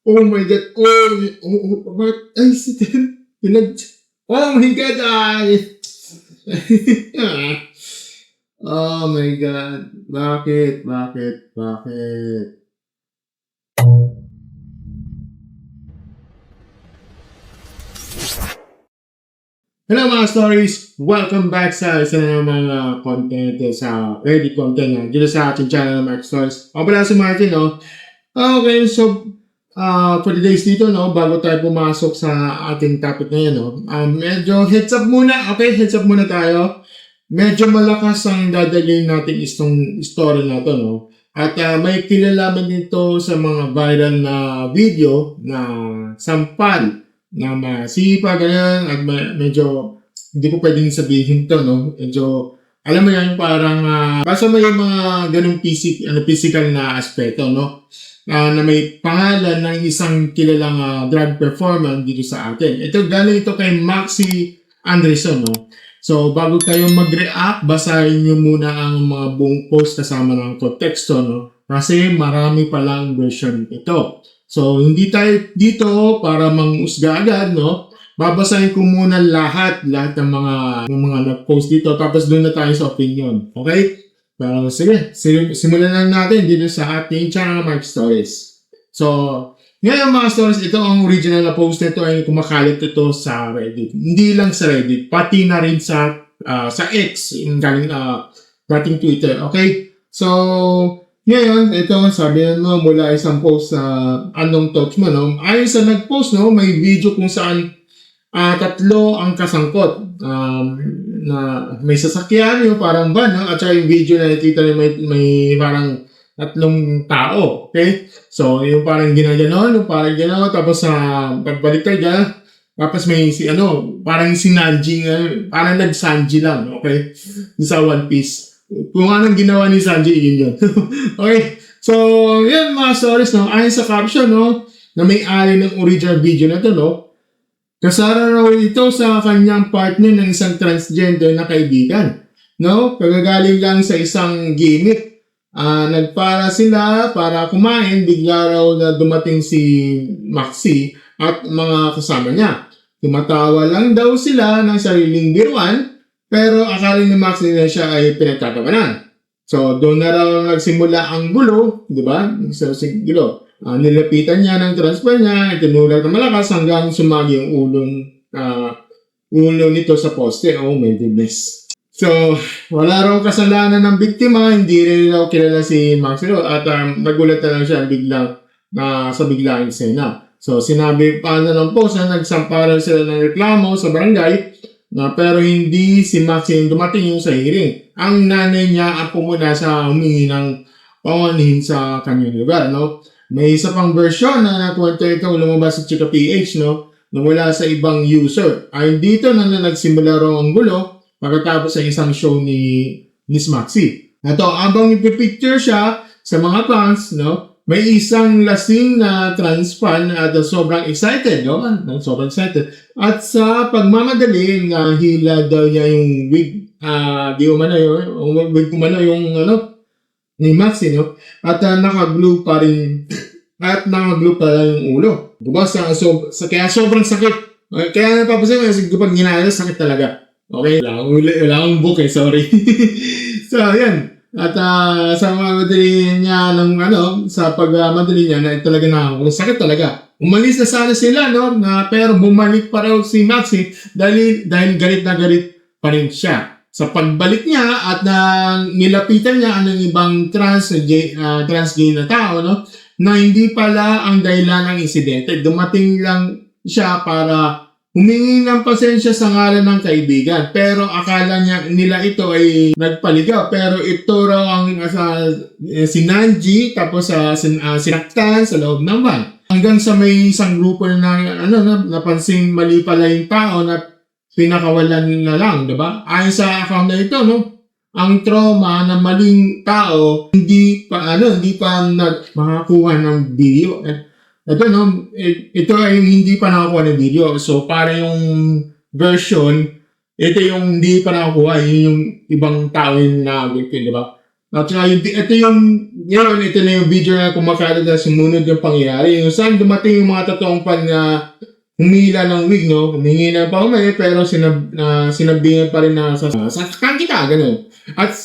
Oh my God. Bakit? Ay, si Ten. Oh my God. Ay. Oh my God. Bakit? Hello mga stories! Welcome back sa isa na naman content sa Reddit content dito sa ating channel Mark Stories. Ako pala si Martin, no? Okay, so for today's dito, no, bago tayo pumasok sa ating topic ngayon, no, medyo heads up muna, okay? Heads up muna tayo. Medyo malakas ang dadalhin natin itong story na to, no? At may kilalaman dito sa mga viral na video na sampal na masipa, ganyan, at medyo, hindi ko pwedeng sabihin to, no? Medyo, alam mo yan, parang, basta may mga ganung physical na aspeto, no? Na may pangalan ng isang kilalang drag performer dito sa atin. Galing ito kay Maxi Anderson, no? So, bago tayo mag-react, basahin nyo muna ang mga buong post kasama ng konteksto, no? Kasi marami palang version ito. So, hindi tayo dito para mangusga agad, no? Babasahin ko muna lahat ng mga nag-post dito, tapos doon na tayo sa opinion. Okay? Pero sige, simulan na natin dito sa ating channel Mark Stories. So, ngayon mga stories, ito ang original na post nito ay kumakalit ito sa Reddit. Hindi lang sa Reddit, pati na rin sa X, yung dating Twitter. Okay? So, ngayon, ito sabi mo mula isang post sa anong touch mo, no? Ayon sa nag-post, no, may video kung saan tatlo ang kasangkot. Na may sasakyan, yung parang van, no? At saka yung video na nakita may parang tatlong tao. Okay? So, yung parang ginaganon, tapos pagbalik tayo dyan, tapos may parang si Nanji, parang nag-Sanji lang, okay? Sa One Piece. Kung anong ginawa ni Sanji, yun. Okay? So, yan mga stories, no? Ayon sa caption, no? Na may-ari ng original video na to, no? Kasara raw ito sa kanyang partner ng isang transgender na kaibigan. No? Kagagaling lang sa isang gimmick. Nagpara sila para kumain, bigla raw na dumating si Maxi at mga kasama niya. Tumatawa lang daw sila ng sariling biruan, pero akala ni Maxi na siya ay pinagtatawanan. So, doon na raw nagsimula ang gulo, di ba? Gulo. Nilapitan niya ng transfer niya, itinulat na malakas hanggang sumagi yung ulo nito sa poste. Oh my goodness. So, wala raw kasalanan ng biktima, hindi rin raw kilala si Maxi at nagulat na lang siya sa biglaing sena. So, sinabi pa ng post na nagsamparan sila ng reklamo sa barangay, pero hindi si Maxi yung dumating yung sa hearing. Ang nanay niya ang pumuna sa humingi ng pangunahin sa kanyang lugar, no? May isa pang version na nakwento ito lumabas sa Chika PH, no? Na mula sa ibang user. Ayon dito na nagsimula raw ang gulo pagkatapos sa isang show ni Miss Maxi. Ito, abang ipipicture siya sa mga fans, no? May isang lasing na trans fan at sobrang excited, no? Sobrang excited. At sa pagmamadali, hila daw niya yung wig, yung ni Maxi, no? At naka-glue pa rin, yung ulo. Diba? Kaya sobrang sakit. Kaya napapasin kasi kapag ginala, sakit talaga. Okay? Wala akong book sorry. So, yan. At sa madali niya sa pagmadali niya na talaga sakit talaga. Umalis na sana sila, no? Pero bumalik pa raw si Maxi dahil galit na galit pa rin siya. Sa pagbalik niya at nilapitan niya ang ibang trans gay na tao, no? Na hindi pala ang dahilan ng insidente. Dumating lang siya para humingi ng pasensya sa ngalan ng kaibigan. Pero akala nila ito ay nagpaligaw. Pero ito raw ang si Nanji, tapos sinaktan sa loob ng van. Hanggang sa may isang grupo na napansing mali pala yung tao na pinakawalan na lang, diba? Ayon sa account na ito, no? Ang trauma ng maling tao hindi pa makakuha ng video. Ito, no? Ito ay hindi pa nakakuha ng video. So, para yung version, ito yung hindi pa nakakuha, yung ibang tao yung na-victim, diba? At saka ito na yung video na kumakalat na sumunod yung pangyayari. Yung saan dumating yung mga totoong fan na humila ng wig, no? Humingi na pa kami, pero sinabingan pa rin na sakkan kita, gano'n. At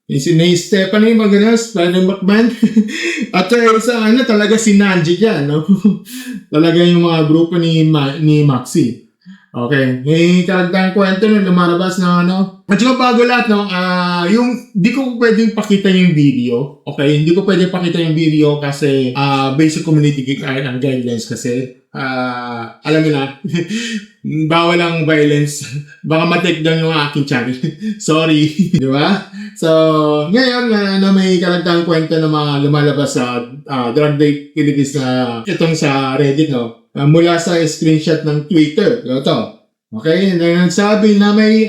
ni Stephanie Maganas, Spider McMahon. At talaga si Nanji dyan, no? Talaga yung mga grupo ni Maxi. Okay, may karagdagang kwento na lumalabas na At saka bago lahat, di ko pwedeng pakita yung video. Okay, hindi ko pwedeng pakita yung video kasi basic community guidelines kasi alam mo na, bawal ang violence. Baka ma-take down yung aking channel. Sorry, di ba? So, ngayon, may karagdagang kwento na mga lumalabas sa Drug Day Philippines na itong sa Reddit, no? Mula sa screenshot ng Twitter. Ito. Okay? Nagsabi na may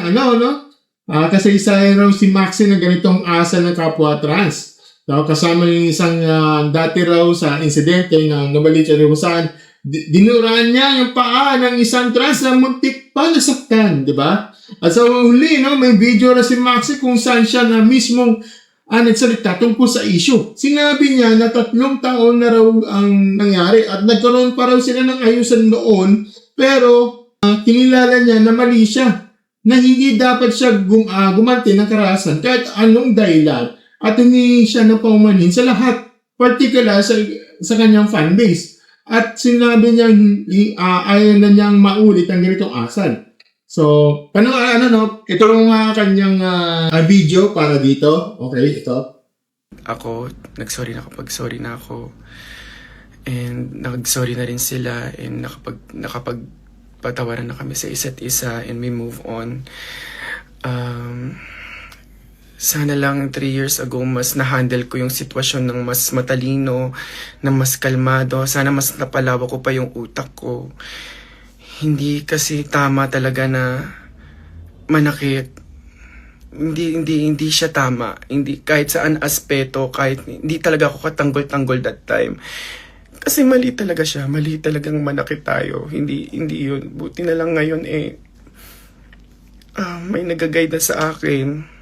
kasaysayan raw si Maxi na ganitong asa ng kapwa trans. Kasama ng isang dati raw sa insidente ng nabalita rin kung saan dinuraan niya yung paa ng isang trans na muntik pa nasaktan. Diba? At sa huli, may video na si Maxi kung saan siya na mismong nagsalita tungkol sa issue. Sinabi niya na 3 taon na raw ang nangyari at nagkaroon pa raw sila ng ayusan noon, pero kinilala niya na mali siya, na hindi dapat siya gumanti ng karahasan kahit anong dahilan at humingi siya ng paumanhin sa lahat, particular sa kanyang fanbase. At sinabi niya ayaw na niyang maulit ang ganitong asal. So, ito yung kanyang video para dito. Okay, ito. Ako, nag-sorry na ako. And nag-sorry na rin sila and nakapagpatawaran na kami sa isa't isa and we move on. Sana lang 3 years ago mas na-handle ko yung sitwasyon ng mas matalino, na mas kalmado. Sana mas napalawa ko pa yung utak ko. Hindi kasi tama talaga na manakit. Hindi siya tama. Hindi kahit saan aspeto, hindi talaga ako katanggol-tanggol that time. Kasi mali talaga siya, mali talagang manakit tayo. Hindi yun. Buti na lang ngayon may nag-guide na sa akin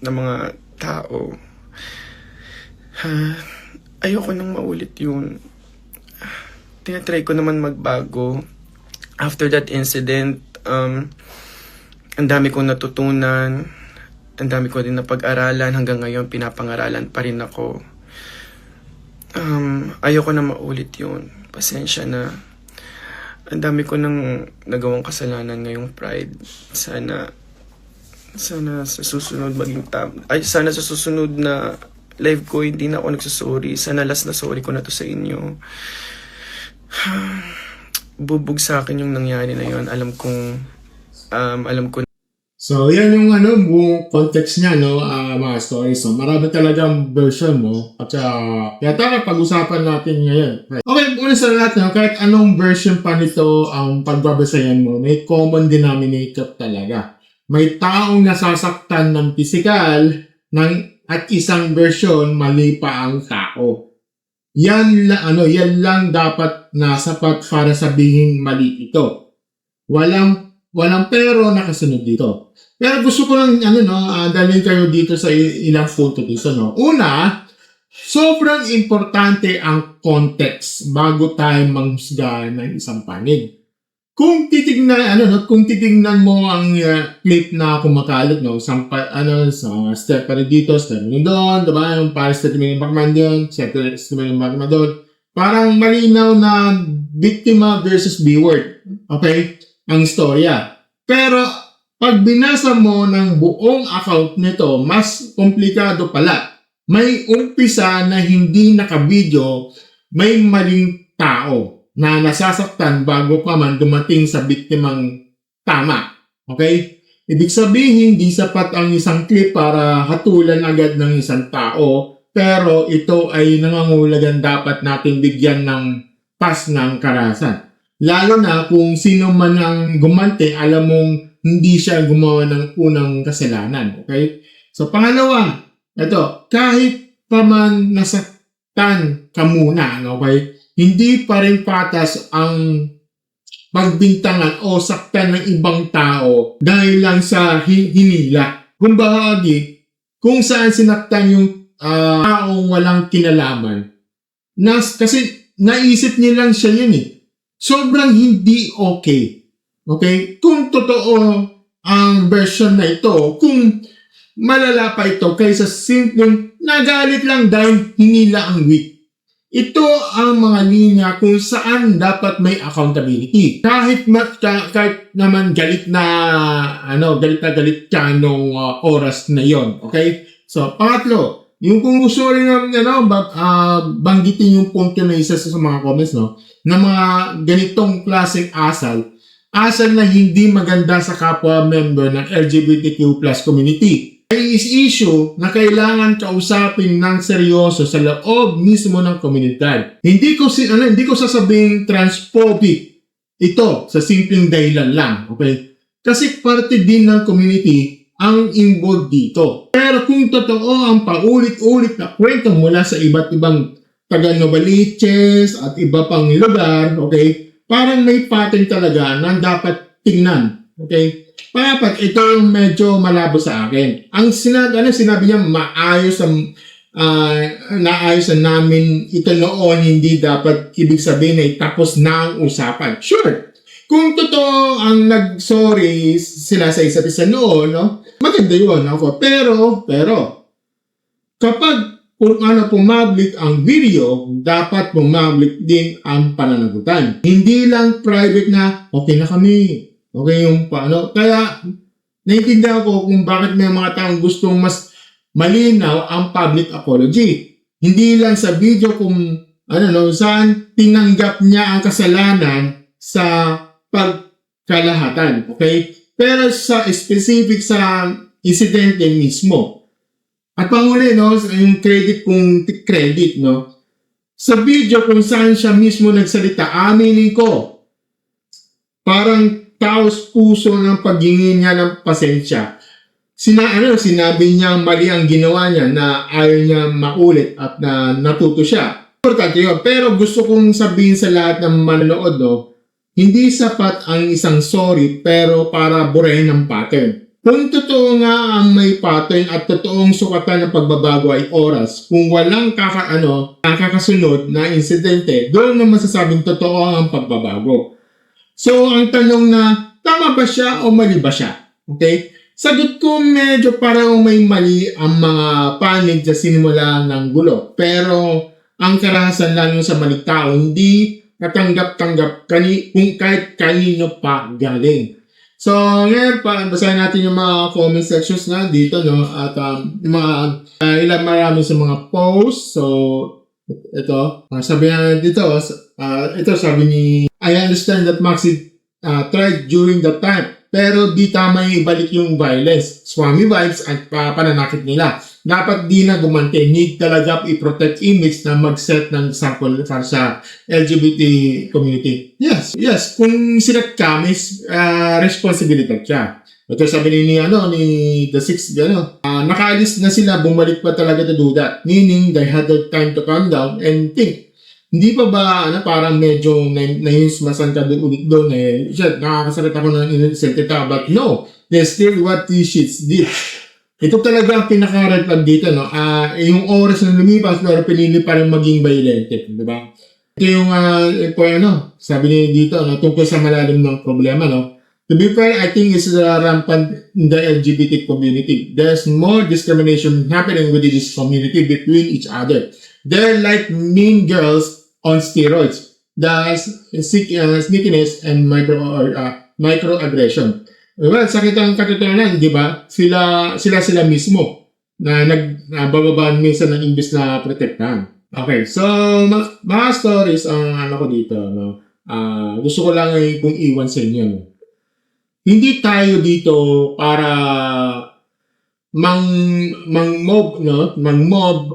na mga tao. Ayoko nang maulit yun. Tinatry ko naman magbago. After that incident, ang dami kong natutunan, ang dami ko din napag-aralan, hanggang ngayon pinapangaralan pa rin ako. Ayoko na maulit yun. Pasensya na. Ang dami ko nang nagawang kasalanan ngayong Pride. Sana sa susunod sana sa susunod na live ko hindi na ako nagsusorry. Sana last na sorry ko na to sa inyo. Bubog sa akin yung nangyari na yun. Alam ko. So, yan yung buong context niya, mga stories. So, marami talagang version mo. At kaya tara, pag-usapan natin ngayon. Okay, una sa lahat, kahit anong version pa nito ang pagbabasayan mo, may common denominator talaga. May taong nasasaktan ng physical at isang version, mali pa ang tao. Yan lang dapat na sapat para sabihin mali ito. Walang pero nakasunod dito. Pero gusto ko lang dalhin kayo dito sa ilang photo dito, Una, sobrang importante ang context bago tayo manghusga ng isang panig. Kung titignan mo ang clip na kumakalat, sa Stephanie dito, Stephanie doon, diba? Yung para Stephanie McMahon doon, Stephanie McMahon doon. Parang malinaw na biktima versus B-word. Okay? Ang istorya. Pero, pag binasa mo ng buong account nito, mas komplikado pala. May umpisa na hindi nakabidyo, may maling tao na nasasaktan bago pa man dumating sa biktimang tama. Okay? Ibig sabihin, hindi sapat ang isang clip para hatulan agad ng isang tao, pero ito ay nangangahulugan dapat natin bigyan ng pas ng karahasan. Lalo na kung sino man ang gumanti, alam mong hindi siya gumawa ng unang kasalanan. Okay? So, pangalawa, ito, kahit pa man nasaktan ka muna, okay? Hindi pa rin patas ang pagbintangan o saktan ng ibang tao dahil lang sa hinila. Kung bahagi, kung saan sinaktan yung taong walang kinalaman. Kasi naisip niya lang siya yun eh. Sobrang hindi okay. Okay? Kung totoo ang version na ito, kung malala pa ito kaysa simpleng nagalit lang dahil hinila ang weak. Ito ang mga linya kung saan dapat may accountability. Kahit naman galit ka nung oras na yon, okay? So, pangatlo, yung kung gusto rin banggitin yung punto na isa sa mga comments, no, na mga ganitong klaseng asal na hindi maganda sa kapwa member ng LGBTQ+ community. Ay issue na kailangan kausapin ng seryoso sa loob mismo ng komunidad. Hindi ko sasabing transphobic ito sa simpleng dahilan lang, okay? Kasi parte din ng community ang involved dito. Pero kung totoo ang paulit-ulit na kwento mula sa iba't ibang taga Novaliches at iba pang lugar, okay? Parang may pattern talaga na dapat tingnan, okay? Dapat ito yung medyo malabo sa akin. Ang sinabi niya, naayos na namin ito noon, hindi dapat ibig sabihin ay tapos na ang usapan. Sure, kung totoo ang nag-sorry sila sa isa't isa noon, no? Maganda yun. Ako. Pero, kapag pumablik ang video, dapat pumablik din ang pananagutan. Hindi lang private na, okay na kami. Okay yung paano. Kaya, naiintindihan ko kung bakit may mga taong gustong mas malinaw ang public apology. Hindi lang sa video kung saan tinanggap niya ang kasalanan sa pagkalahatan. Okay? Pero sa specific sa insidente mismo. At panghuli, no, yung credit, no, sa video kung saan siya mismo nagsalita, aminin ko, parang taos puso ng paghingi niya ng pasensya. Sinabi niya mali ang ginawa niya na ayaw niya maulit at na natuto siya. Importante yun. Pero gusto kong sabihin sa lahat ng manonood, no, hindi sapat ang isang sorry pero para burahin ang pattern. Kung totoo nga ang may pattern at totoong sukatan ng pagbabago ay oras, kung walang nakakasunod na insidente, doon na masasabing totoo ang pagbabago. So, ang tanong na, tama ba siya o mali ba siya? Okay? Sagot ko medyo parang may mali ang mga panig sa sinimula ng gulo. Pero, ang karahasan lalo sa maling tao, hindi katanggap-tanggap kung kahit kanino pa galing. So, ngayon, basahin natin yung mga comment sections na dito, no? At ilang marami sa mga posts. So, ito, sabi niya dito, sabi ni, I understand that Maxi tried during that time, pero di tama yung ibalik yung violence. Swami vibes at pananakit nila. Dapat di na gumanti. Need talaga i-protect image na mag-set ng sample para sa LGBT community. Yes. Kung silat ka, may responsibility siya. Ito sabi ni The Six, nakaalis na sila, bumalik pa talaga to do that. Meaning, they had the time to calm down and think. Hindi pa ba, parang medyo nahinsmasan ka ulit doon eh. Nakakasalit ako ng innocent ito, but no, there's still what these shits did. Ito talaga ang pinaka-red flag dito, no? Yung oras na lumipas, pero pinili pa rin maging violent, di ba? Ito yung, sabi niya dito, tungkol sa malalim ng problema, no? To be fair, I think it's rampant in the LGBT community. There's more discrimination happening within this community between each other. They're like mean girls on steroids. There's sneakiness and microaggression. Well, sakit ang katotohanan, di ba? Sila mismo na nagbababaan minsan ng imbis na protektahan. Okay, so mga stories ang ko dito, no? Gusto ko lang kung iwan sa inyo, no? Hindi tayo dito para mang-mob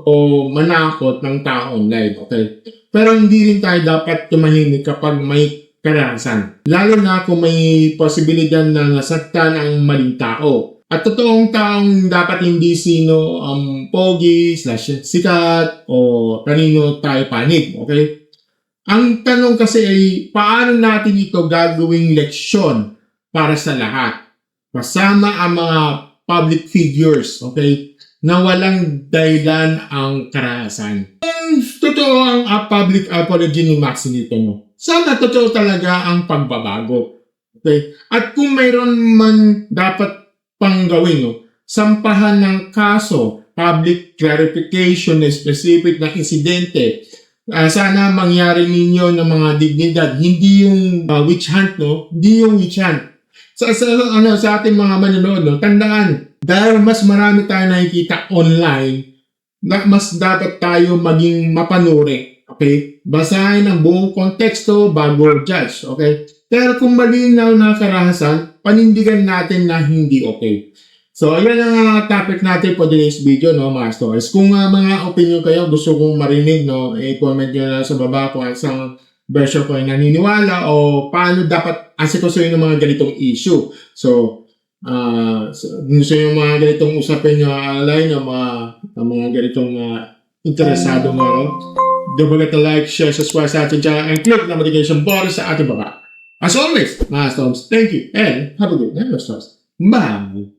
o manakot ng tao online, okay? Pero hindi rin tayo dapat tumahimik kapag may karahasan. Lalo na kung may posibilidad na nasaktan ang maling tao. At totoong taong dapat hindi sino ang pogi, sikat, o kanino tayo panig, okay? Ang tanong kasi ay, paano natin ito gagawing leksyon para sa lahat? Kasama ang mga public figures, okay? na walang dahilan ang karahasan. Kung totoo ang public apology ni Maxi dito, no? Sana totoo talaga ang pagbabago. Okay? At kung mayroon man dapat pang gawin, no? Sampahan ng kaso, public clarification na specific na insidente. Sana mangyari ninyo ng mga dignidad, hindi yung witch hunt, no? Hindi yung witch hunt. Sa ating mga manonood, no? Tandaan, dahil mas marami tayo nakikita online, mas dapat tayo maging mapanuri. Okay? Basahin ang buong konteksto bago judge. Okay? Pero kung malinaw na karahasan, panindigan natin na hindi okay. So, ayan ang topic natin for today's video, no, mga stories. Kung mga opinion kayo, gusto kong marinig, no, i-comment nyo na sa baba kung isang version ko ay naniniwala o paano dapat asikusuhin ng mga ganitong issue. So, gusto yung mga ganitong usapin nyo alay ng mga ganitong interesado mo, no? Don't forget to like, share, subscribe sa ating channel, and click the notification button sa ating baba. As always, mga stars, thank you, and have a good night, mga stars. Bye!